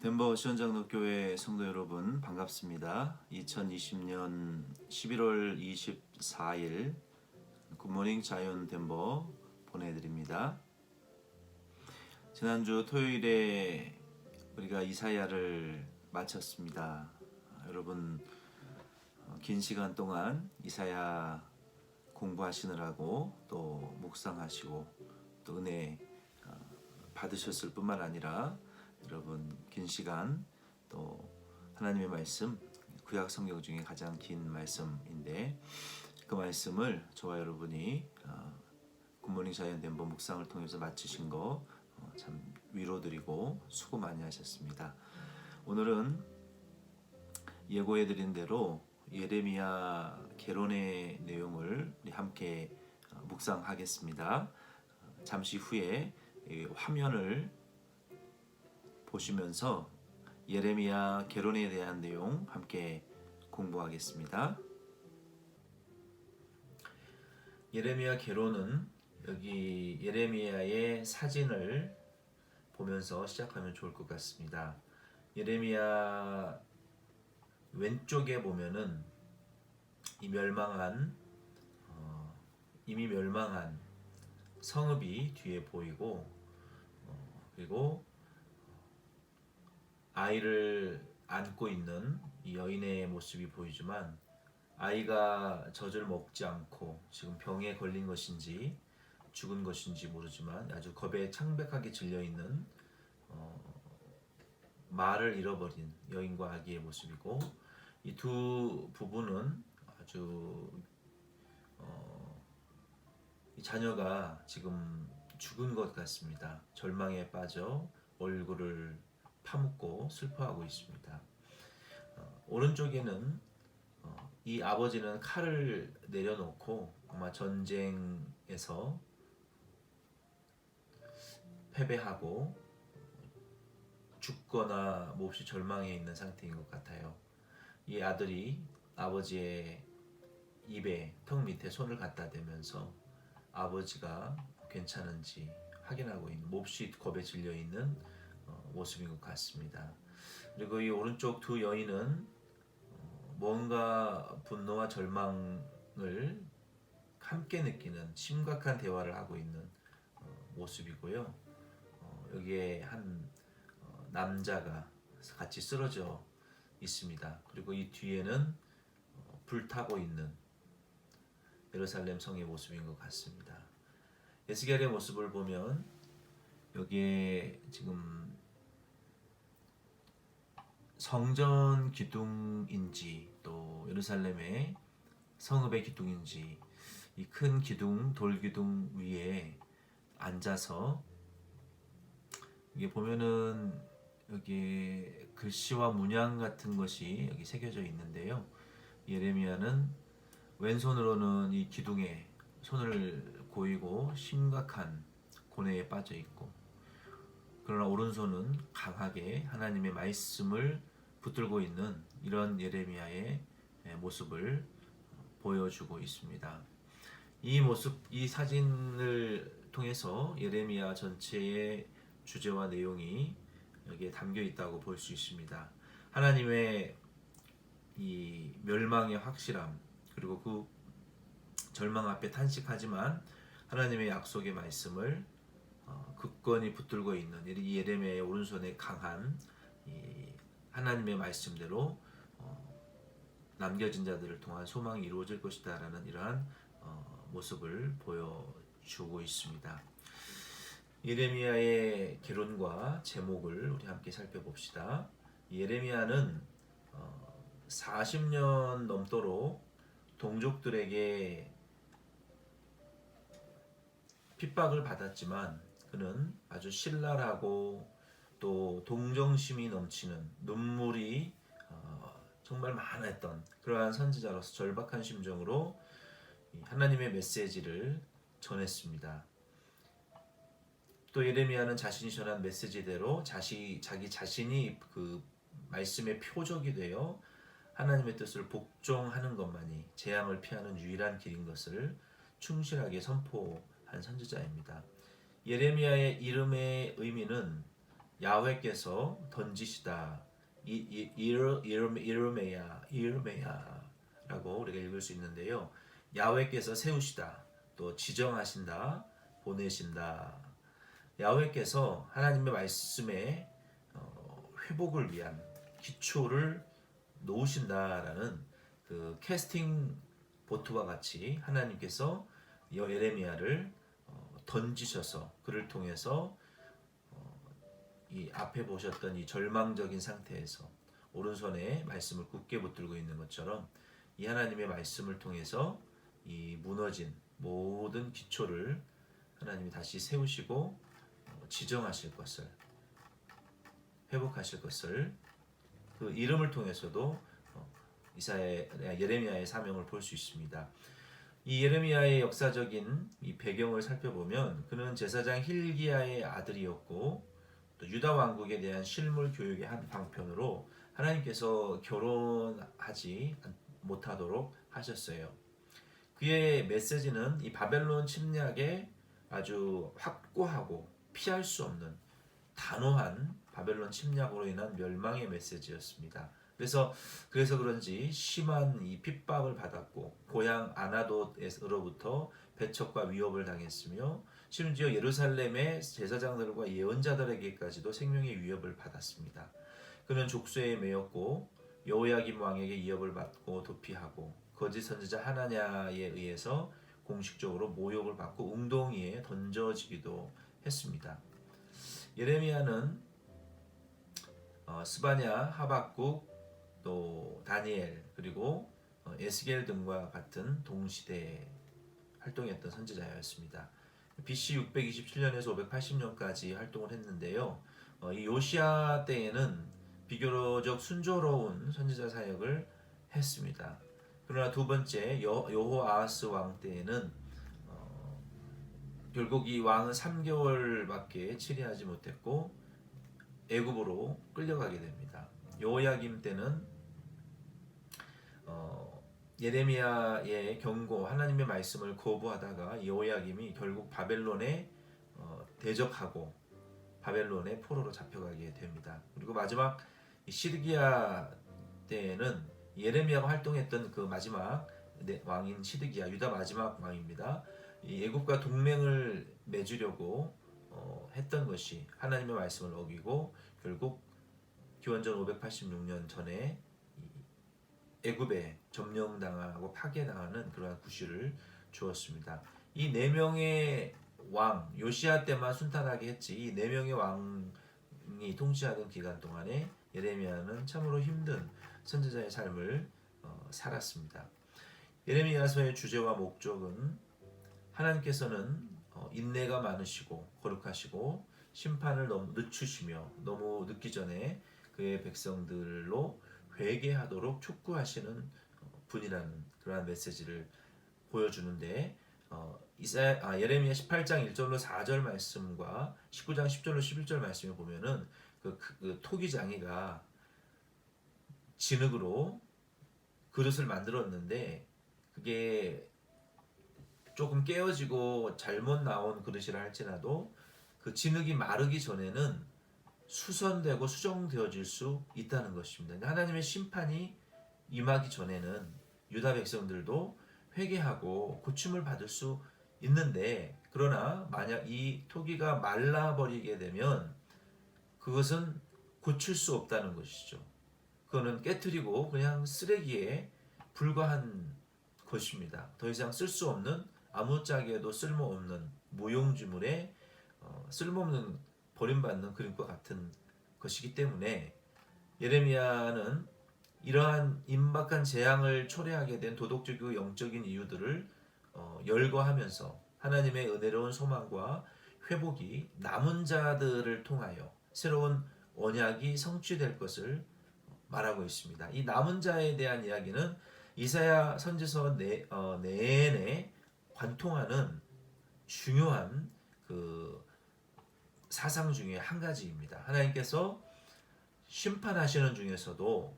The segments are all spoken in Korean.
덴버 시원장로교회 성도 여러분 반갑습니다. 2020년 11월 24일 굿모닝 자이언 덴버 보내드립니다. 지난주 토요일에 우리가 이사야를 마쳤습니다. 여러분 긴 시간 동안 이사야 공부하시느라고 또 묵상하시고 또 은혜 받으셨을 뿐만 아니라 여러분 긴 시간 또 하나님의 말씀 구약 성경 중에 가장 긴 말씀인데 그 말씀을 저와 여러분이 굿모닝 자이언 덴버 묵상을 통해서 마치신 거 참 위로드리고 수고 많이 하셨습니다. 오늘은 예고해드린 대로 예레미야 계론의 내용을 우리 함께 묵상하겠습니다. 잠시 후에 화면을 보시면서 예레미야 계론에 대한 내용 함께 공부하겠습니다. 예레미야 계론은 여기 예레미야의 사진을 보면서 시작하면 좋을 것 같습니다. 예레미야 왼쪽에 보면은 이미 멸망한 성읍이 뒤에 보이고 그리고 아이를 안고 있는 이 여인의 모습이 보이지만 아이가 젖을 먹지 않고 지금 병에 걸린 것인지 죽은 것인지 모르지만 아주 겁에 창백하게 질려있는 말을 잃어버린 여인과 아기의 모습이고 이 두 부부는 아주 이 자녀가 지금 죽은 것 같습니다. 절망에 빠져 얼굴을 파묻고 슬퍼하고 있습니다. 오른쪽에는 이 아버지는 칼을 내려놓고 아마 전쟁에서 패배하고 죽거나 몹시 절망해 있는 상태인 것 같아요. 이 아들이 아버지의 입에 턱 밑에 손을 갖다 대면서 아버지가 괜찮은지 확인하고 있는 몹시 겁에 질려 있는 모습인 것 같습니다. 그리고 이 오른쪽 두 여인은 뭔가 분노와 절망을 함께 느끼는 심각한 대화를 하고 있는 모습이고요. 여기에 한 남자가 같이 쓰러져 있습니다. 그리고 이 뒤에는 불타고 있는 예루살렘 성의 모습인 것 같습니다. 에스겔의 모습을 보면 여기에 지금 성전 기둥인지 또 예루살렘의 성읍의 기둥인지 이 큰 기둥 돌 기둥 위에 앉아서 이게 보면은 여기 글씨와 문양 같은 것이 여기 새겨져 있는데요. 예레미야는 왼손으로는 이 기둥에 손을 고이고 심각한 고뇌에 빠져 있고 그러나 오른손은 강하게 하나님의 말씀을 붙들고 있는 이런 예레미야의 모습을 보여주고 있습니다. 이 모습, 이 사진을 통해서 예레미야 전체의 주제와 내용이 여기에 담겨 있다고 볼 수 있습니다. 하나님의 이 멸망의 확실함 그리고 그 절망 앞에 탄식하지만 하나님의 약속의 말씀을 굳건히 붙들고 있는 이 예레미야의 오른손에 강한 이 하나님의 말씀대로 남겨진 자들을 통한 소망이 이루어질 것이다 라는 이러한 모습을 보여주고 있습니다. 예레미야의 계론과 제목을 우리 함께 살펴봅시다. 예레미야는 40년 넘도록 동족들에게 핍박을 받았지만 그는 아주 신랄하고 또 동정심이 넘치는 눈물이 정말 많았던 그러한 선지자로서 절박한 심정으로 하나님의 메시지를 전했습니다. 또 예레미야는 자신이 전한 메시지대로 자기 자신이 그 말씀의 표적이 되어 하나님의 뜻을 복종하는 것만이 재앙을 피하는 유일한 길인 것을 충실하게 선포한 선지자입니다. 예레미야의 이름의 의미는 야훼께서 던지시다. 이르메야라고 우리가 읽을 수 있는데요. 야훼께서 세우시다, 또 지정하신다, 보내신다. 야훼께서 하나님의 말씀에 회복을 위한 기초를 놓으신다라는 그 캐스팅 보트와 같이 하나님께서 예레미야를 던지셔서 그를 통해서 이 앞에 보셨던 이 절망적인 상태에서 오른손에 말씀을 굳게 붙들고 있는 것처럼 이 하나님의 말씀을 통해서 이 무너진 모든 기초를 하나님이 다시 세우시고 지정하실 것을, 회복하실 것을 그 이름을 통해서도 예레미야의 사명을 볼 수 있습니다. 이 예레미야의 역사적인 이 배경을 살펴보면 그는 제사장 힐기야의 아들이었고 또 유다 왕국에 대한 실물 교육의 한 방편으로 하나님께서 결혼하지 못하도록 하셨어요. 그의 메시지는 이 바벨론 침략에 아주 확고하고 피할 수 없는 단호한 바벨론 침략으로 인한 멸망의 메시지였습니다. 그래서 그런지 심한 이 핍박을 받았고 고향 아나돗으로부터 배척과 위협을 당했으며 심지어 예루살렘의 제사장들과 예언자들에게까지도 생명의 위협을 받았습니다. 그는 족쇄에 매였고 여호야김 왕에게 위협을 받고 도피하고 거짓 선지자 하나냐에 의해서 공식적으로 모욕을 받고 웅덩이에 던져지기도 했습니다. 예레미야는 스바냐, 하박국, 또 다니엘 그리고 에스겔 등과 같은 동시대에 활동했던 선지자였습니다. BC 627년에서 580년까지 활동을 했는데요. 이 요시야 때에는 비교적 순조로운 선지자 사역을 했습니다. 그러나 두 번째 여호아하스 왕 때에는 결국 이 왕은 3개월밖에 치리하지 못했고 애굽으로 끌려가게 됩니다. 여호야김 때는 예레미야의 경고, 하나님의 말씀을 거부하다가 여호야김이 결국 바벨론에 대적하고 바벨론의 포로로 잡혀가게 됩니다. 그리고 마지막 시드기야 때에는 예레미야가 활동했던 그 마지막 왕인 시드기야, 유다 마지막 왕입니다. 이 애굽과 동맹을 맺으려고 했던 것이 하나님의 말씀을 어기고 결국 기원전 586년 전에 애굽에 점령당하고 파괴당하는 그러한 구실을 주었습니다. 이 네 명의 왕, 요시야 때만 순탄하게 했지 이 네 명의 왕이 통치하던 기간 동안에 예레미야는 참으로 힘든 선지자의 삶을 살았습니다. 예레미야서의 주제와 목적은 하나님께서는 인내가 많으시고 거룩하시고 심판을 너무 늦추시며 너무 늦기 전에 그의 백성들로 회개하도록 촉구하시는 분이라는 그러한 메시지를 보여주는데 예레미야 18장 1절로 4절 말씀과 19장 10절로 11절 말씀에 보면은 그 토기장이가 진흙으로 그릇을 만들었는데 그게 조금 깨어지고 잘못 나온 그릇이라 할지라도 그 진흙이 마르기 전에는 수선되고 수정되어질 수 있다는 것입니다. 하나님의 심판이 임하기 전에는 유다 백성들도 회개하고 고침을 받을 수 있는데 그러나 만약 이 토기가 말라버리게 되면 그것은 고칠 수 없다는 것이죠. 그거는 깨트리고 그냥 쓰레기에 불과한 것입니다. 더 이상 쓸 수 없는 아무짝에도 쓸모없는 무용지물에 쓸모없는 버림받는 그림과 같은 것이기 때문에 예레미야는 이러한 임박한 재앙을 초래하게 된 도덕적이고 영적인 이유들을 열거하면서 하나님의 은혜로운 소망과 회복이 남은 자들을 통하여 새로운 언약이 성취될 것을 말하고 있습니다. 이 남은 자에 대한 이야기는 이사야 선지서 내내 관통하는 중요한 그 사상 중에 한 가지입니다. 하나님께서 심판하시는 중에서도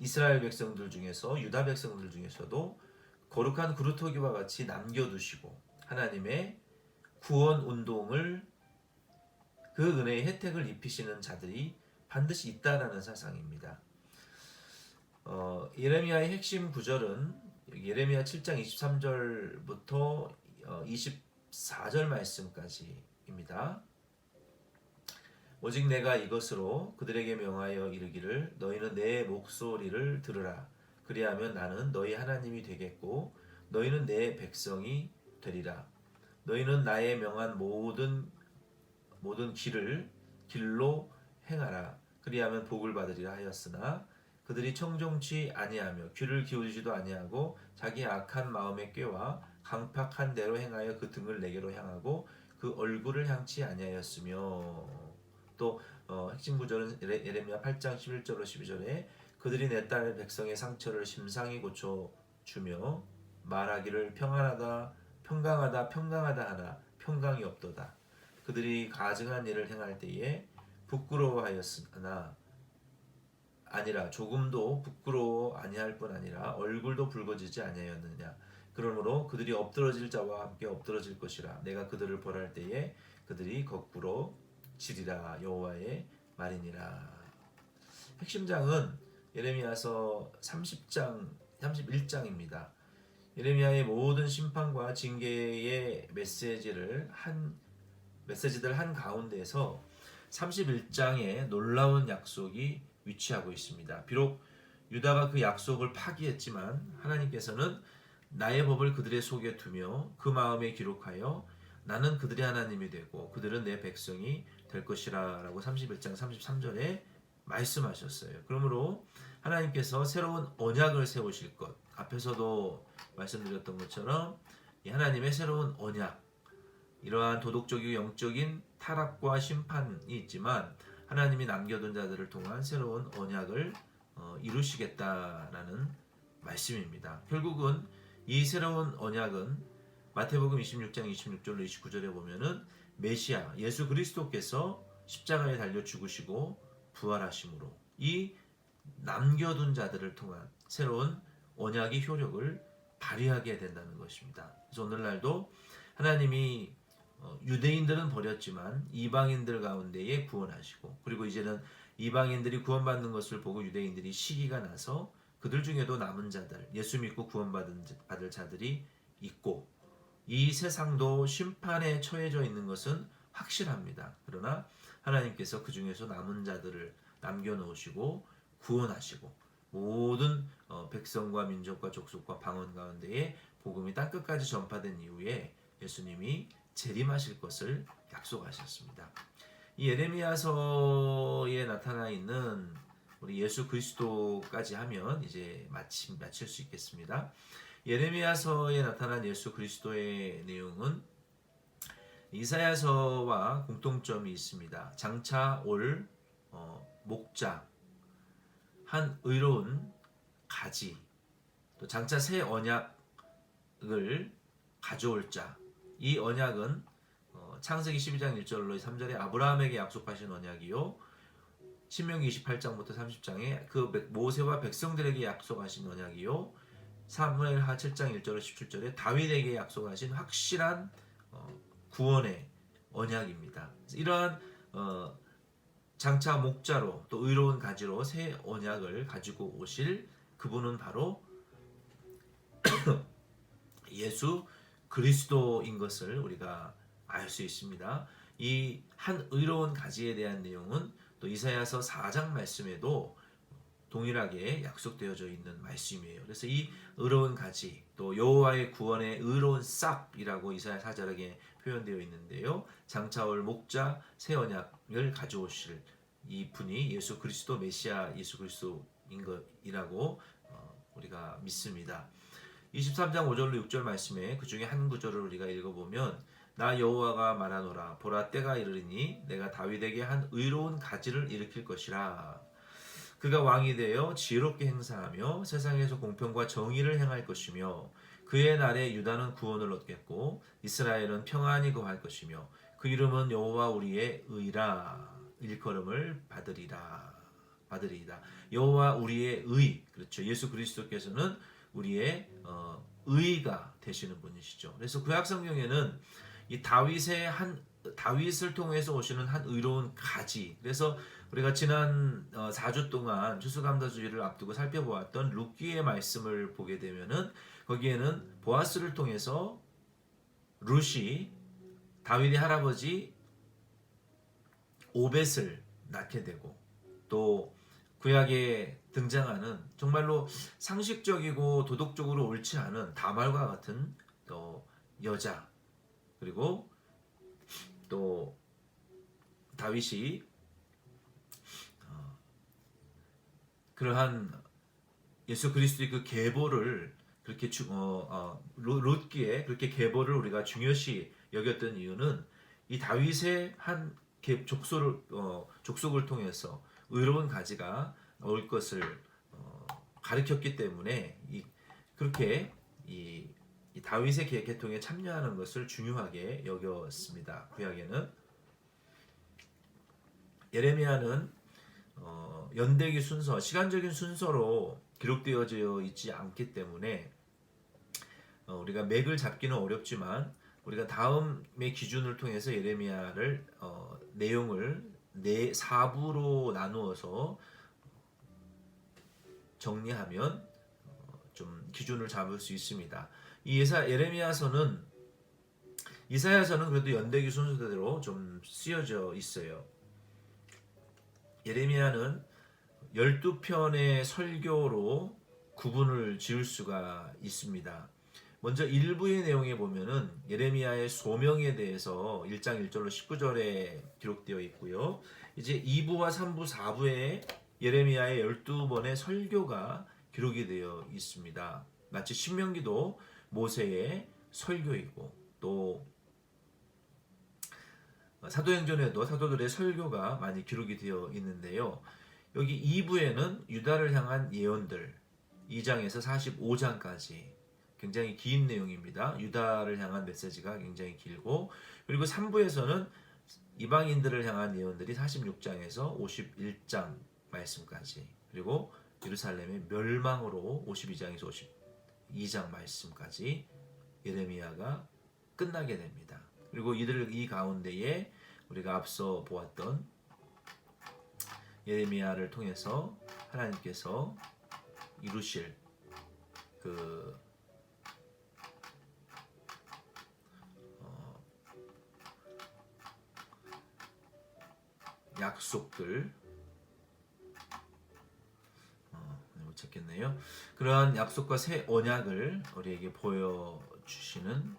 이스라엘 백성들 중에서 유다 백성들 중에서도 거룩한 그루터기와 같이 남겨두시고 하나님의 구원 운동을 그 은혜의 혜택을 입히시는 자들이 반드시 있다라는 사상입니다. 예레미야의 핵심 구절은 예레미야 7장 23절부터 24절 말씀까지입니다. 오직 내가 이것으로 그들에게 명하여 이르기를 너희는 내 목소리를 들으라. 그리하면 나는 너희 하나님이 되겠고 너희는 내 백성이 되리라. 너희는 나의 명한 모든 길로 행하라. 그리하면 복을 받으리라 하였으나 그들이 청종치 아니하며 귀를 기울이지도 아니하고 자기 악한 마음의 꾀와 강팍한 대로 행하여 그 등을 내게로 향하고 그 얼굴을 향치 아니하였으며 또 핵심 구절은 예레미야 8장 11절로 12절에 그들이 내 딸 백성의 상처를 심상히 고쳐주며 말하기를 평안하다 평강하다 하나 평강이 없도다. 그들이 가증한 일을 행할 때에 부끄러워하였으나 아니라 조금도 부끄러워 아니할 뿐 아니라 얼굴도 붉어지지 아니하였느냐. 그러므로 그들이 엎드러질 자와 함께 엎드러질 것이라. 내가 그들을 벌할 때에 그들이 거꾸로 지리라. 여호와의 말이니라. 핵심장은 예레미야서 31장입니다. 예레미야의 모든 심판과 징계의 메시지들 한 가운데서 31장에 놀라운 약속이 위치하고 있습니다. 비록 유다가 그 약속을 파기했지만 하나님께서는 나의 법을 그들의 속에 두며 그 마음에 기록하여 나는 그들의 하나님이 되고 그들은 내 백성이 될 것이라 라고 31장 33절에 말씀하셨어요. 그러므로 하나님께서 새로운 언약을 세우실 것, 앞에서도 말씀드렸던 것처럼 이 하나님의 새로운 언약, 이러한 도덕적이고 영적인 타락과 심판이 있지만 하나님이 남겨둔 자들을 통한 새로운 언약을 이루시겠다라는 말씀입니다. 결국은 이 새로운 언약은 마태복음 26장 26절로 29절에 보면은 메시아 예수 그리스도께서 십자가에 달려 죽으시고 부활하심으로 이 남겨둔 자들을 통한 새로운 언약의 효력을 발휘하게 된다는 것입니다. 그래서 오늘날도 하나님이 유대인들은 버렸지만 이방인들 가운데에 구원하시고 그리고 이제는 이방인들이 구원받는 것을 보고 유대인들이 시기가 나서 그들 중에도 남은 자들 예수 믿고 구원받을 자들이 있고 이 세상도 심판에 처해져 있는 것은 확실합니다. 그러나 하나님께서 그 중에서 남은 자들을 남겨놓으시고 구원하시고 모든 백성과 민족과 족속과 방언 가운데에 복음이 땅끝까지 전파된 이후에 예수님이 재림하실 것을 약속하셨습니다. 이 예레미야서에 나타나 있는 우리 예수 그리스도까지 하면 이제 마칠 수 있겠습니다. 예레미야서에 나타난 예수 그리스도의 내용은 이사야서와 공통점이 있습니다. 장차 올 목자, 한 의로운 가지, 또 장차 새 언약을 가져올 자. 이 언약은 창세기 12장 1절로 3절에 아브라함에게 약속하신 언약이요 신명기 28장부터 30장에 그 모세와 백성들에게 약속하신 언약이요 사무엘하 7장 1절로 17절에 다윗에게 약속하신 확실한 구원의 언약입니다. 이러한 장차 목자로 또 의로운 가지로 새 언약을 가지고 오실 그분은 바로 예수 그리스도인 것을 우리가 알 수 있습니다. 이 한 의로운 가지에 대한 내용은 또 이사야서 4장 말씀에도 동일하게 약속되어져 있는 말씀이에요. 그래서 이 의로운 가지 또 여호와의 구원의 의로운 싹이라고 이사야 4절에 표현되어 있는데요. 장차 올 목자 새 언약을 가져오실 이 분이 예수 그리스도 메시아 예수 그리스도인 것이라고 우리가 믿습니다. 23장 5절로 6절 말씀에 그 중에 한 구절을 우리가 읽어보면 나 여호와가 말하노라 보라 때가 이르리니 내가 다윗에게 한 의로운 가지를 일으킬 것이라 그가 왕이 되어 지혜롭게 행사하며 세상에서 공평과 정의를 행할 것이며 그의 날에 유다는 구원을 얻겠고 이스라엘은 평안히 거할 것이며 그 이름은 여호와 우리의 의라 일컬음을 받으리이다. 여호와 우리의 의 그렇죠. 예수 그리스도께서는 우리의 의가 되시는 분이시죠. 그래서 구약 성경에는 이 다윗의 한 다윗을 통해서 오시는 한 의로운 가지. 그래서 우리가 지난 4주 동안 추수감사주일을 앞두고 살펴보았던 룻기의 말씀을 보게 되면은 거기에는 보아스를 통해서 룻이 다윗의 할아버지 오벳을 낳게 되고, 또 구약에 등장하는 정말로 상식적이고 도덕적으로 옳지 않은 다말과 같은 여자, 그리고 또 다윗이 그러한 예수 그리스도의 그 계보를 그렇게 롯기에 그렇게 계보를 우리가 중요시 여겼던 이유는 이 다윗의 한 족속을 통해서 의로운 가지가 올 것을 가르쳤기 때문에 그렇게 이 다윗의 계통에 참여하는 것을 중요하게 여겼습니다. 구약에는 예레미야는 연대기 순서, 시간적인 순서로 기록되어져 있지 않기 때문에 우리가 맥을 잡기는 어렵지만 우리가 다음의 기준을 통해서 예레미야를 내용을 4부로 나누어서 정리하면 좀 기준을 잡을 수 있습니다. 이 예레미야서는 이사야서는 그래도 연대기 순서대로 좀 쓰여져 있어요. 예레미야는 12편의 설교로 구분을 지을 수가 있습니다. 먼저 1부의 내용에 보면은 예레미야의 소명에 대해서 1장 1절로 19절에 기록되어 있고요. 이제 2부와 3부, 4부에 예레미야의 12번의 설교가 기록이 되어 있습니다. 마치 신명기도 모세의 설교이고, 또 사도행전에도 사도들의 설교가 많이 기록이 되어 있는데요. 여기 2부에는 유다를 향한 예언들 2장에서 45장까지 굉장히 긴 내용입니다. 유다를 향한 메시지가 굉장히 길고, 그리고 3부에서는 이방인들을 향한 예언들이 46장에서 51장 말씀까지, 그리고 예루살렘의 멸망으로 52장에서 52장 말씀까지 예레미야가 끝나게 됩니다. 그리고 이 가운데에 우리가 앞서 보았던 예레미야를 통해서 하나님께서 이루실 그 약속들, 못 찾겠네요. 그러한 약속과 새 언약을 우리에게 보여주시는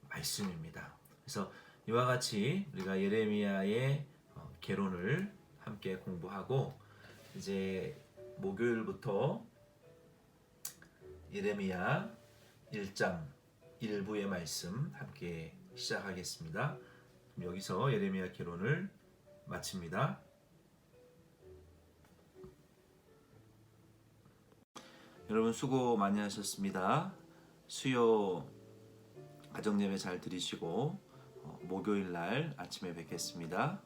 말씀입니다. 그래서 이와 같이 우리가 예레미야의 개론을 함께 공부하고, 이제 목요일부터 예레미야 1장 1부의 말씀 함께 시작하겠습니다. 여기서 예레미야 개론을 마칩니다. 여러분 수고 많이 하셨습니다. 수요 가정예배 잘 드리시고 목요일 날 아침에 뵙겠습니다.